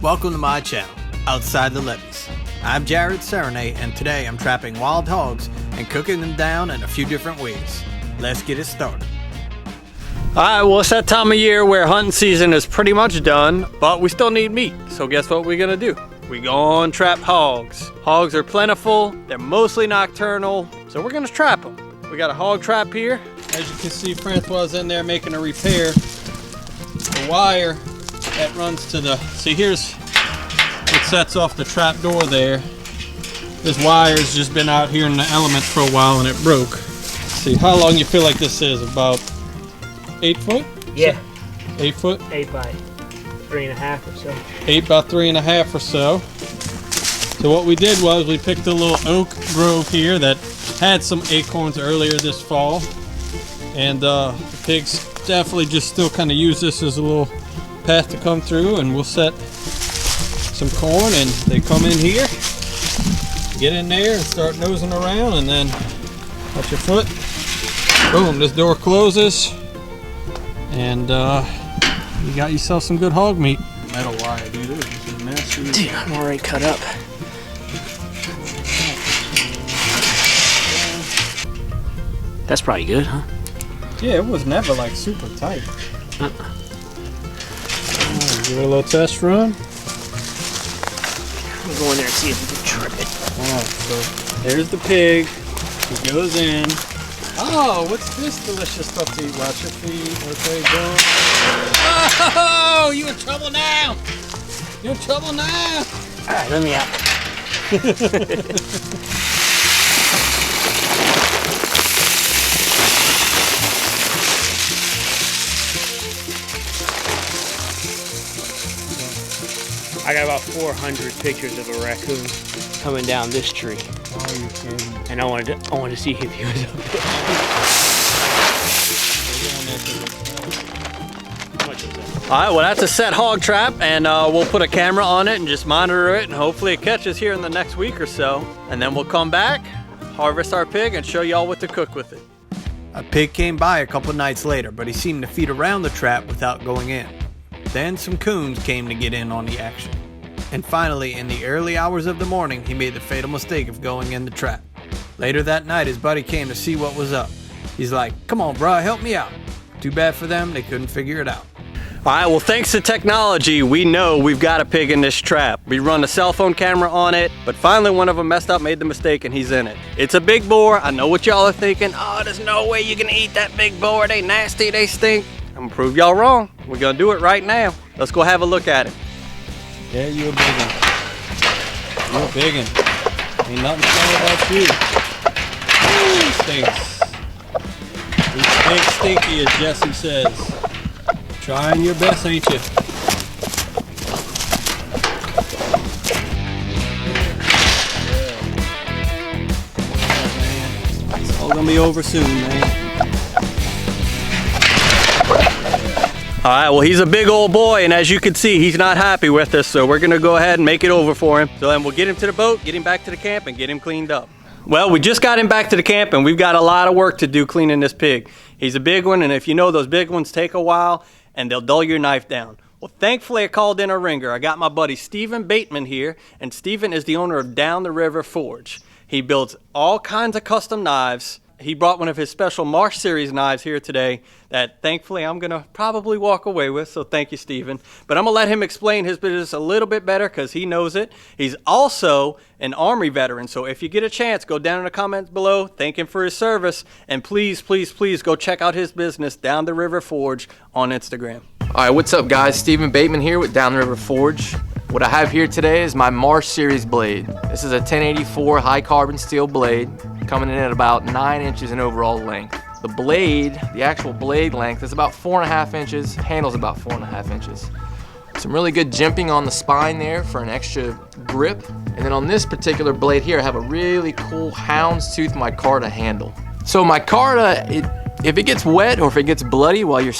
Welcome to my channel, Outside the Levees. I'm Jared Serenay, and today I'm trapping wild hogs and cooking them down in a few different ways. Let's get it started. Alright, well, it's that time of year where hunting season is pretty much done, but we still need meat. So guess what we're gonna do? We gonna trap hogs. Hogs are plentiful, they're mostly nocturnal, so we're gonna trap them. We got a hog trap here. As you can see, Francois in there making a repair. The wire that runs to the, see, here's what sets off the trap door there. This wire's just been out here in the elements for a while and it broke. Let's see, how long you feel like this is? About 8 foot? Yeah. 8 foot? 8 by 3.5 or so. 8 by 3.5 or so. So what we did was we picked a little oak grove here that had some acorns earlier this fall. And the pigs definitely just still kind of use this as a little path to come through, and we'll set some corn and they come in here, get in there and start nosing around, and then watch your foot. Boom, this door closes and you got yourself some good hog meat. Metal wire, dude. This is a mess. Dude, I'm already cut up. That's probably good, huh? Yeah, it was never like super tight. Give it a little test run. We'll go in there and see if we can trip it. Alright, so there's the pig. He goes in. Oh, what's this delicious stuff to eat? Watch your feet. Okay, go. Oh, you in trouble now. You're in trouble now. Alright, let me out. I got about 400 pictures of a raccoon coming down this tree. Oh, you kidding? And I wanted to see if he was up there. Alright, well, that's a set hog trap, and we'll put a camera on it and just monitor it, and hopefully it catches here in the next week or so. And then we'll come back, harvest our pig, and show y'all what to cook with it. A pig came by a couple nights later, but he seemed to feed around the trap without going in. Then some coons came to get in on the action. And finally, in the early hours of the morning, he made the fatal mistake of going in the trap. Later that night, his buddy came to see what was up. He's like, "Come on, bro, help me out." Too bad for them, they couldn't figure it out. Alright, well, thanks to technology, we know we've got a pig in this trap. We run a cell phone camera on it, but finally one of them messed up, made the mistake, and he's in it. It's a big boar. I know what y'all are thinking. Oh, there's no way you can eat that big boar. They nasty, they stink. I'm gonna prove y'all wrong. We're gonna do it right now. Let's go have a look at it. Yeah, you a big one. You a big one. Ain't nothing funny about you. Ooh, stinks. You stink stinky, as Jesse says. Trying your best, ain't you? Yeah. It's all gonna be over soon, man. Alright, well, he's a big old boy, and as you can see, he's not happy with us, so we're gonna go ahead and make it over for him. So then we'll get him to the boat, get him back to the camp, and get him cleaned up. Well, we just got him back to the camp, and we've got a lot of work to do cleaning this pig. He's a big one, and if you know, those big ones take a while, and they'll dull your knife down. Well, thankfully, I called in a ringer. I got my buddy Stephen Bateman here, and Stephen is the owner of Down the River Forge. He builds all kinds of custom knives. He brought one of his special Marsh Series knives here today that thankfully I'm gonna probably walk away with, so thank you, Stephen. But I'm gonna let him explain his business a little bit better because he knows it. He's also an Army veteran, so if you get a chance, go down in the comments below, thank him for his service, and please, please, please go check out his business, Down the River Forge, on Instagram. All right, what's up, guys? Stephen Bateman here with Down the River Forge. What I have here today is my Marsh Series blade. This is a 1084 high carbon steel blade, coming in at about 9 inches in overall length. The blade, the actual blade length, is about 4.5 inches, handle's about 4.5 inches. Some really good jimping on the spine there for an extra grip. And then on this particular blade here, I have a really cool houndstooth micarta handle. So micarta, if it gets wet or if it gets bloody while you're,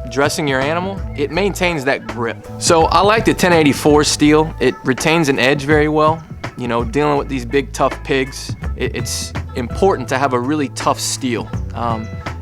dressing your animal, it maintains that grip. So I like the 1084 steel. It retains an edge very well. Dealing with these big tough pigs, it's important to have a really tough steel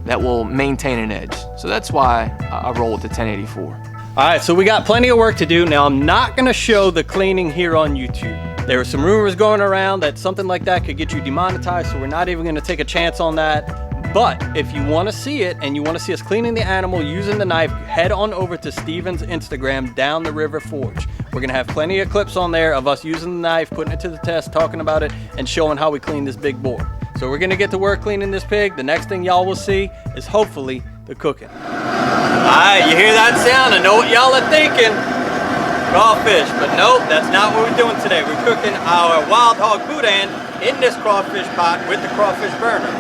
that will maintain an edge. So that's why I roll with the 1084. All right, so we got plenty of work to do. Now, I'm not gonna show the cleaning here on YouTube. There were some rumors going around that something like that could get you demonetized, so we're not even gonna take a chance on that. But if you wanna see it and you wanna see us cleaning the animal using the knife, head on over to Steven's Instagram, Down the River Forge. We're gonna have plenty of clips on there of us using the knife, putting it to the test, talking about it, and showing how we clean this big boar. So we're gonna get to work cleaning this pig. The next thing y'all will see is hopefully the cooking. Alright, you hear that sound? I know what y'all are thinking. Crawfish, but nope, that's not what we're doing today. We're cooking our wild hog boudin in this crawfish pot with the crawfish burner.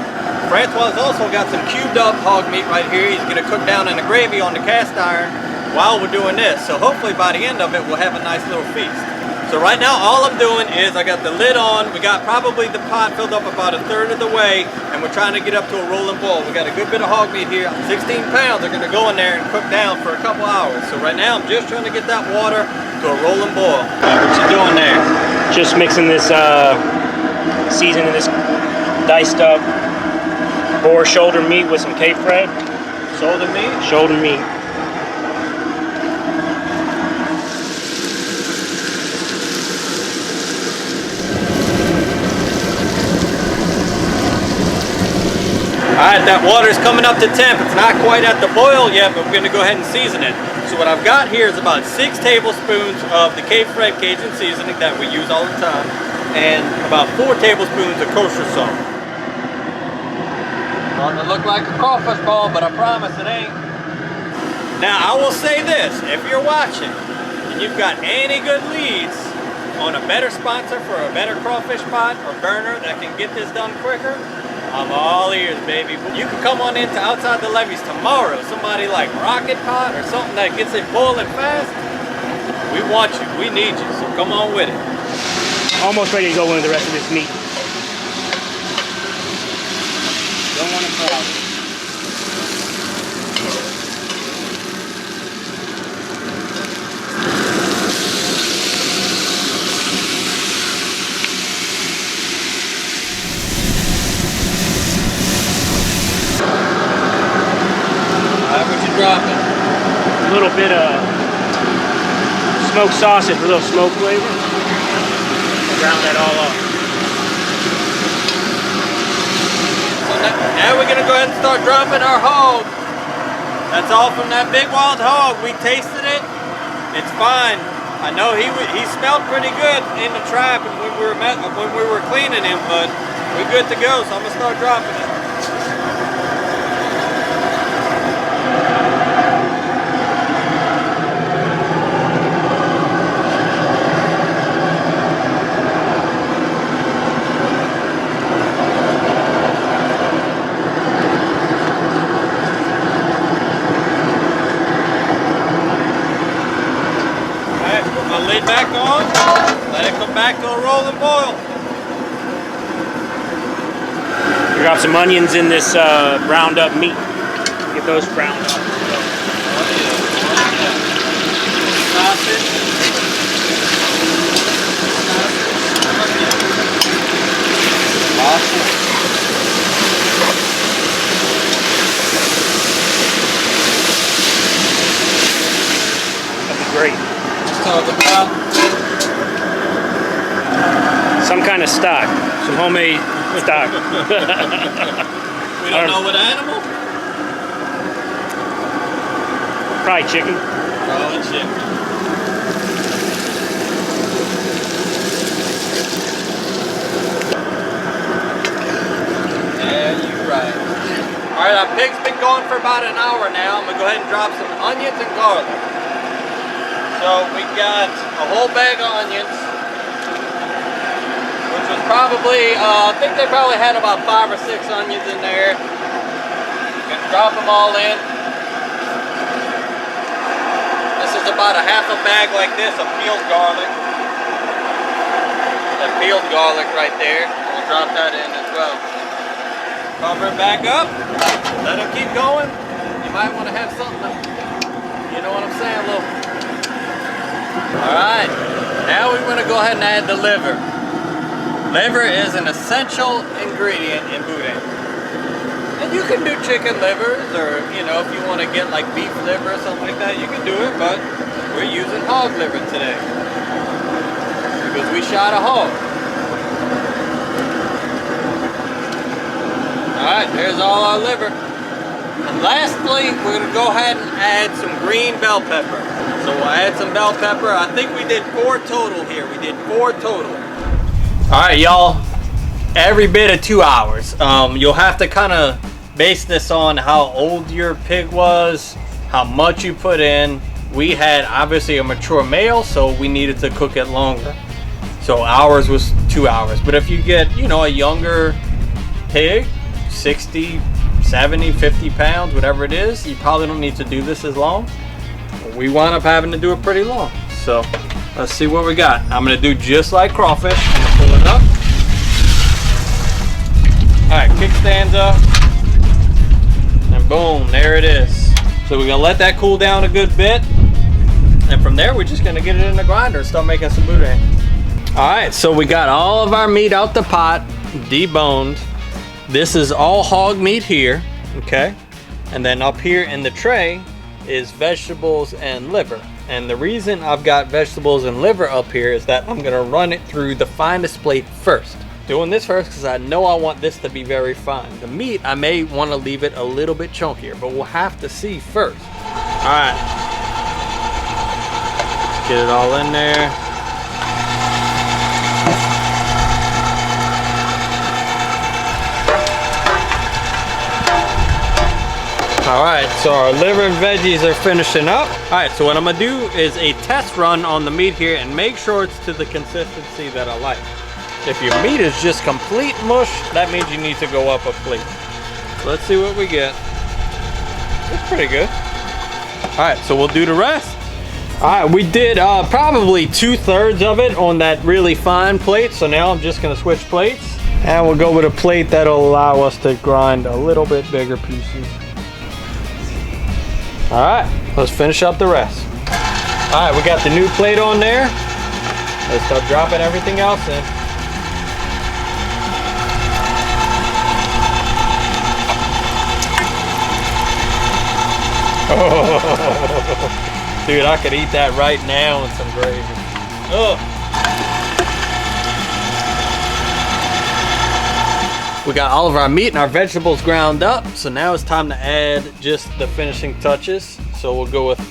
Francois also got some cubed up hog meat right here. He's gonna cook down in the gravy on the cast iron while we're doing this. So hopefully by the end of it, we'll have a nice little feast. So right now, all I'm doing is I got the lid on. We got probably the pot filled up about 1/3 of the way, and we're trying to get up to a rolling boil. We got a good bit of hog meat here. 16 pounds are gonna go in there and cook down for a couple hours. So right now, I'm just trying to get that water to a rolling boil. What you doing there? Just mixing this, seasoning this diced up boar shoulder meat with some Cape Fred. Shoulder meat? Shoulder meat. Alright, that water's coming up to temp. It's not quite at the boil yet, but we're going to go ahead and season it. So what I've got here is about 6 tablespoons of the Cape Fred Cajun seasoning that we use all the time, and about 4 tablespoons of kosher salt. Starting to look like a crawfish ball, but I promise it ain't. Now, I will say this, if you're watching and you've got any good leads on a better sponsor for a better crawfish pot or burner that can get this done quicker, I'm all ears, baby. You can come on into Outside the Levees tomorrow. Somebody like Rocket Pot or something that gets it boiling fast. We want you. We need you. So come on with it. Almost ready to go in with the rest of this meat. Don't want to crowd. Dropping. A little bit of smoked sausage with a little smoke flavor. Brown that all up. So now we're gonna go ahead and start dropping our hog. That's all from that big wild hog. We tasted it. It's fine. I know he smelled pretty good in the trap and when we were cleaning him, but we're good to go. So I'm gonna start dropping it. Lid back on, let it come back to a rolling boil. We got some onions in this browned up meat. Get those browned up. Sausage. That'd be great. About some kind of stock, some homemade stock. We don't know what animal? Probably chicken. Probably chicken. Yeah, you're right. Alright, our pig's been going for about an hour now. I'm going to go ahead and drop some onions and garlic. So we got a whole bag of onions, which was probably, I think they probably had about 5 or 6 onions in there. Gonna drop them all in. This is about a half a bag like this of peeled garlic. That peeled garlic right there. We'll drop that in as well. Cover it back up. Let them keep going. You might want to have something, you know what I'm saying, a little. Alright, now we're going to go ahead and add the liver. Liver is an essential ingredient in boudin. And you can do chicken livers, or you know, if you want to get like beef liver or something like that, you can do it, but we're using hog liver today because we shot a hog. Alright, there's all our liver. And lastly, we're going to go ahead and add some green bell pepper. So we'll add some bell pepper. I think we did 4 total here. We did 4 total. Alright, y'all. Every bit of 2 hours. You'll have to kind of base this on how old your pig was, how much you put in. We had obviously a mature male, so we needed to cook it longer. So ours was 2 hours. But if you get, you know, a younger pig, 60, 70, 50 pounds, whatever it is, you probably don't need to do this as long. We wound up having to do it pretty long. So let's see what we got. I'm gonna do just like crawfish. I'm gonna pull it up. All right, kickstands up, and boom, there it is. So we're gonna let that cool down a good bit, and from there we're just gonna get it in the grinder and start making some boudin. All right, so we got all of our meat out the pot, deboned. This is all hog meat here, okay? And then up here in the tray is vegetables and liver. And the reason I've got vegetables and liver up here is that I'm gonna run it through the finest plate first. Doing this first because I know I want this to be very fine. The meat, I may want to leave it a little bit chunkier, but we'll have to see first. All right, get it all in there. All right, so our liver and veggies are finishing up. All right, so what I'm gonna do is a test run on the meat here and make sure it's to the consistency that I like. If your meat is just complete mush, that means you need to go up a plate. Let's see what we get. It's pretty good. All right, so we'll do the rest. All right, we did probably 2/3 of it on that really fine plate. So now I'm just gonna switch plates, and we'll go with a plate that'll allow us to grind a little bit bigger pieces. All right, let's finish up the rest. All right, we got the new plate on there. Let's start dropping everything else in. Oh, dude, I could eat that right now with some gravy. Oh. We got all of our meat and our vegetables ground up, so now it's time to add just the finishing touches. So we'll go with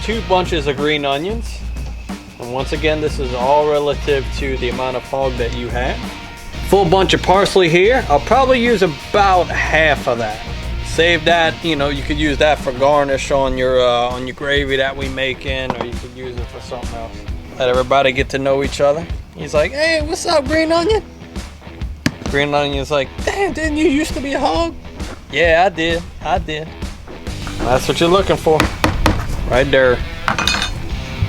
2 bunches of green onions. And once again, this is all relative to the amount of hog that you have. Full bunch of parsley here. I'll probably use about half of that. Save that, you know, you could use that for garnish on your gravy that we make in, or you could use it for something else. Let everybody get to know each other. He's like, hey, what's up, green onion? Green onion's like, damn, didn't you used to be a hog? Yeah, I did. That's what you're looking for, right there.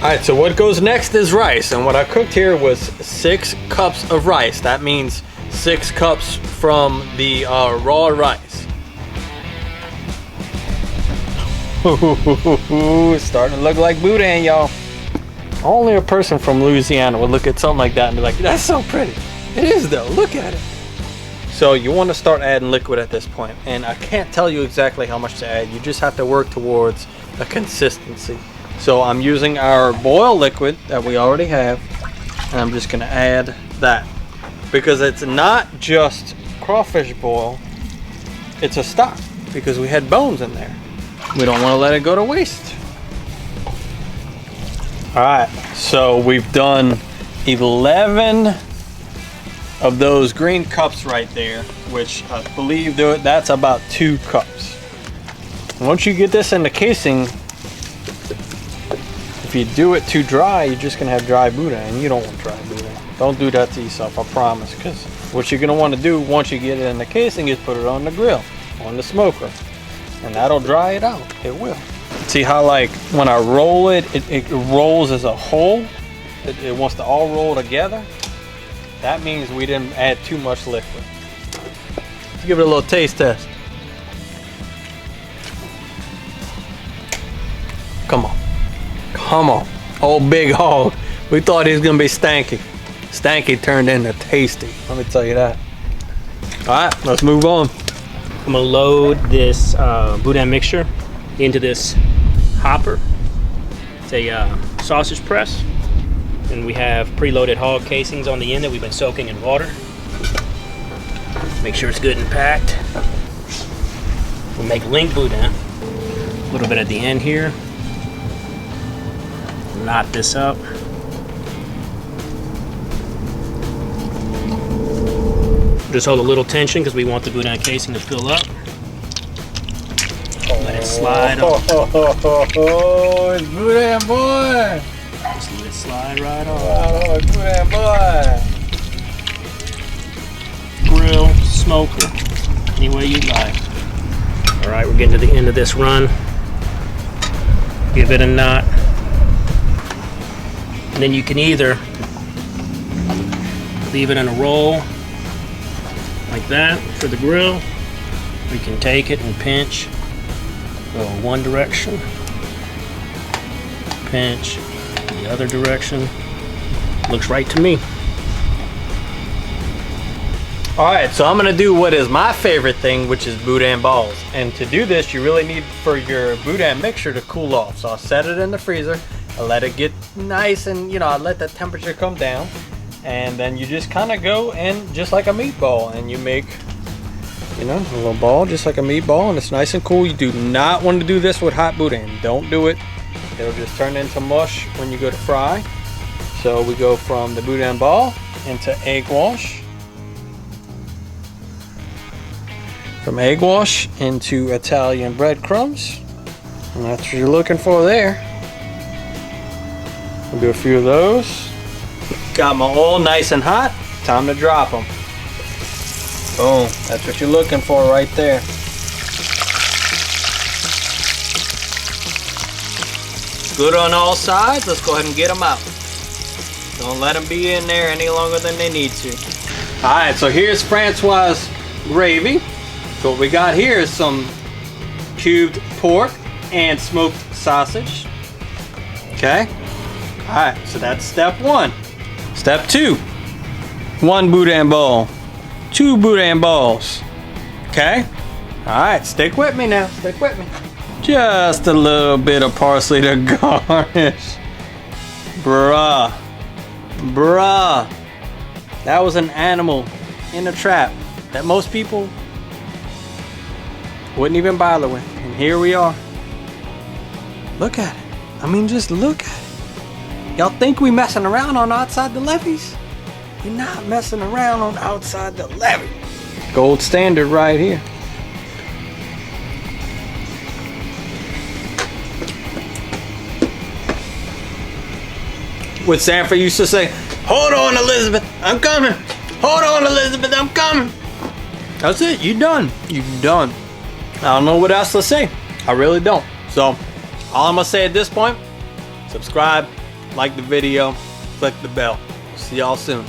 All right, so what goes next is rice, and what I cooked here was 6 cups of rice. That means 6 cups from the raw rice. It's starting to look like boudin, y'all. Only a person from Louisiana would look at something like that and be like, that's so pretty. It is though, look at it. So you want to start adding liquid at this point, and I can't tell you exactly how much to add. You just have to work towards a consistency. So I'm using our boil liquid that we already have, and I'm just gonna add that. Because it's not just crawfish boil, it's a stock, because we had bones in there. We don't want to let it go to waste. All right, so we've done 11 of those green cups right there, which I believe that's about 2 cups. Once you get this in the casing, if you do it too dry, you're just gonna have dry boudin, and you don't want dry boudin. Don't do that to yourself, I promise, because what you're gonna want to do once you get it in the casing is put it on the grill, on the smoker. And that'll dry it out. It will. See how, like, when I roll it, it rolls as a whole? It wants to all roll together. That means we didn't add too much liquid. Let's give it a little taste test. Come on. Come on. Old big hog. We thought he was going to be stanky. Stanky turned into tasty. Let me tell you that. All right, let's move on. I'm gonna load this boudin mixture into this hopper. It's a sausage press, and we have preloaded hog casings on the end that we've been soaking in water. Make sure it's good and packed. We'll make link boudin. A little bit at the end here. Knot this up. Just hold a little tension because we want the boudin casing to fill up. Let it slide up. Oh, it's boudin boy! Just let it slide right off. Oh, it's boudin boy! Grill, smoker, any way you like. All right, we're getting to the end of this run. Give it a knot. And then you can either leave it in a roll like that for the grill. We can take it and pinch, go one direction, pinch the other direction. Looks right to me. All right, so I'm gonna do what is my favorite thing, which is boudin balls. And to do this, you really need for your boudin mixture to cool off. So I'll set it in the freezer, I'll let it get nice, and I'll let the temperature come down. And then you just kind of go and just like a meatball, and you make, a little ball just like a meatball, and it's nice and cool. You do not want to do this with hot boudin. Don't do it. It'll just turn into mush when you go to fry. So we go from the boudin ball into egg wash. From egg wash into Italian breadcrumbs. And that's what you're looking for there. We'll do a few of those. Got my oil nice and hot. Time to drop them. Boom. That's what you're looking for right there. Good on all sides. Let's go ahead and get them out. Don't let them be in there any longer than they need to. All right, so here's Francois' gravy. So what we got here is some cubed pork and smoked sausage. Okay. All right, so that's step one. Step two, 1 boudin ball, 2 boudin balls. Okay. All right, stick with me now. Stick with me. Just a little bit of parsley to garnish. Bruh. That was an animal in a trap that most people wouldn't even bother with. And here we are. Look at it. I mean, just look at it. Y'all think we messing around on outside the levees? You're not messing around on outside the levee. Gold standard right here. What Sanford used to say, hold on, Elizabeth, I'm coming. Hold on, Elizabeth, I'm coming. That's it, you done. You done. I don't know what else to say. I really don't. So, all I'm gonna say at this point, subscribe, like the video, click the bell. See y'all soon.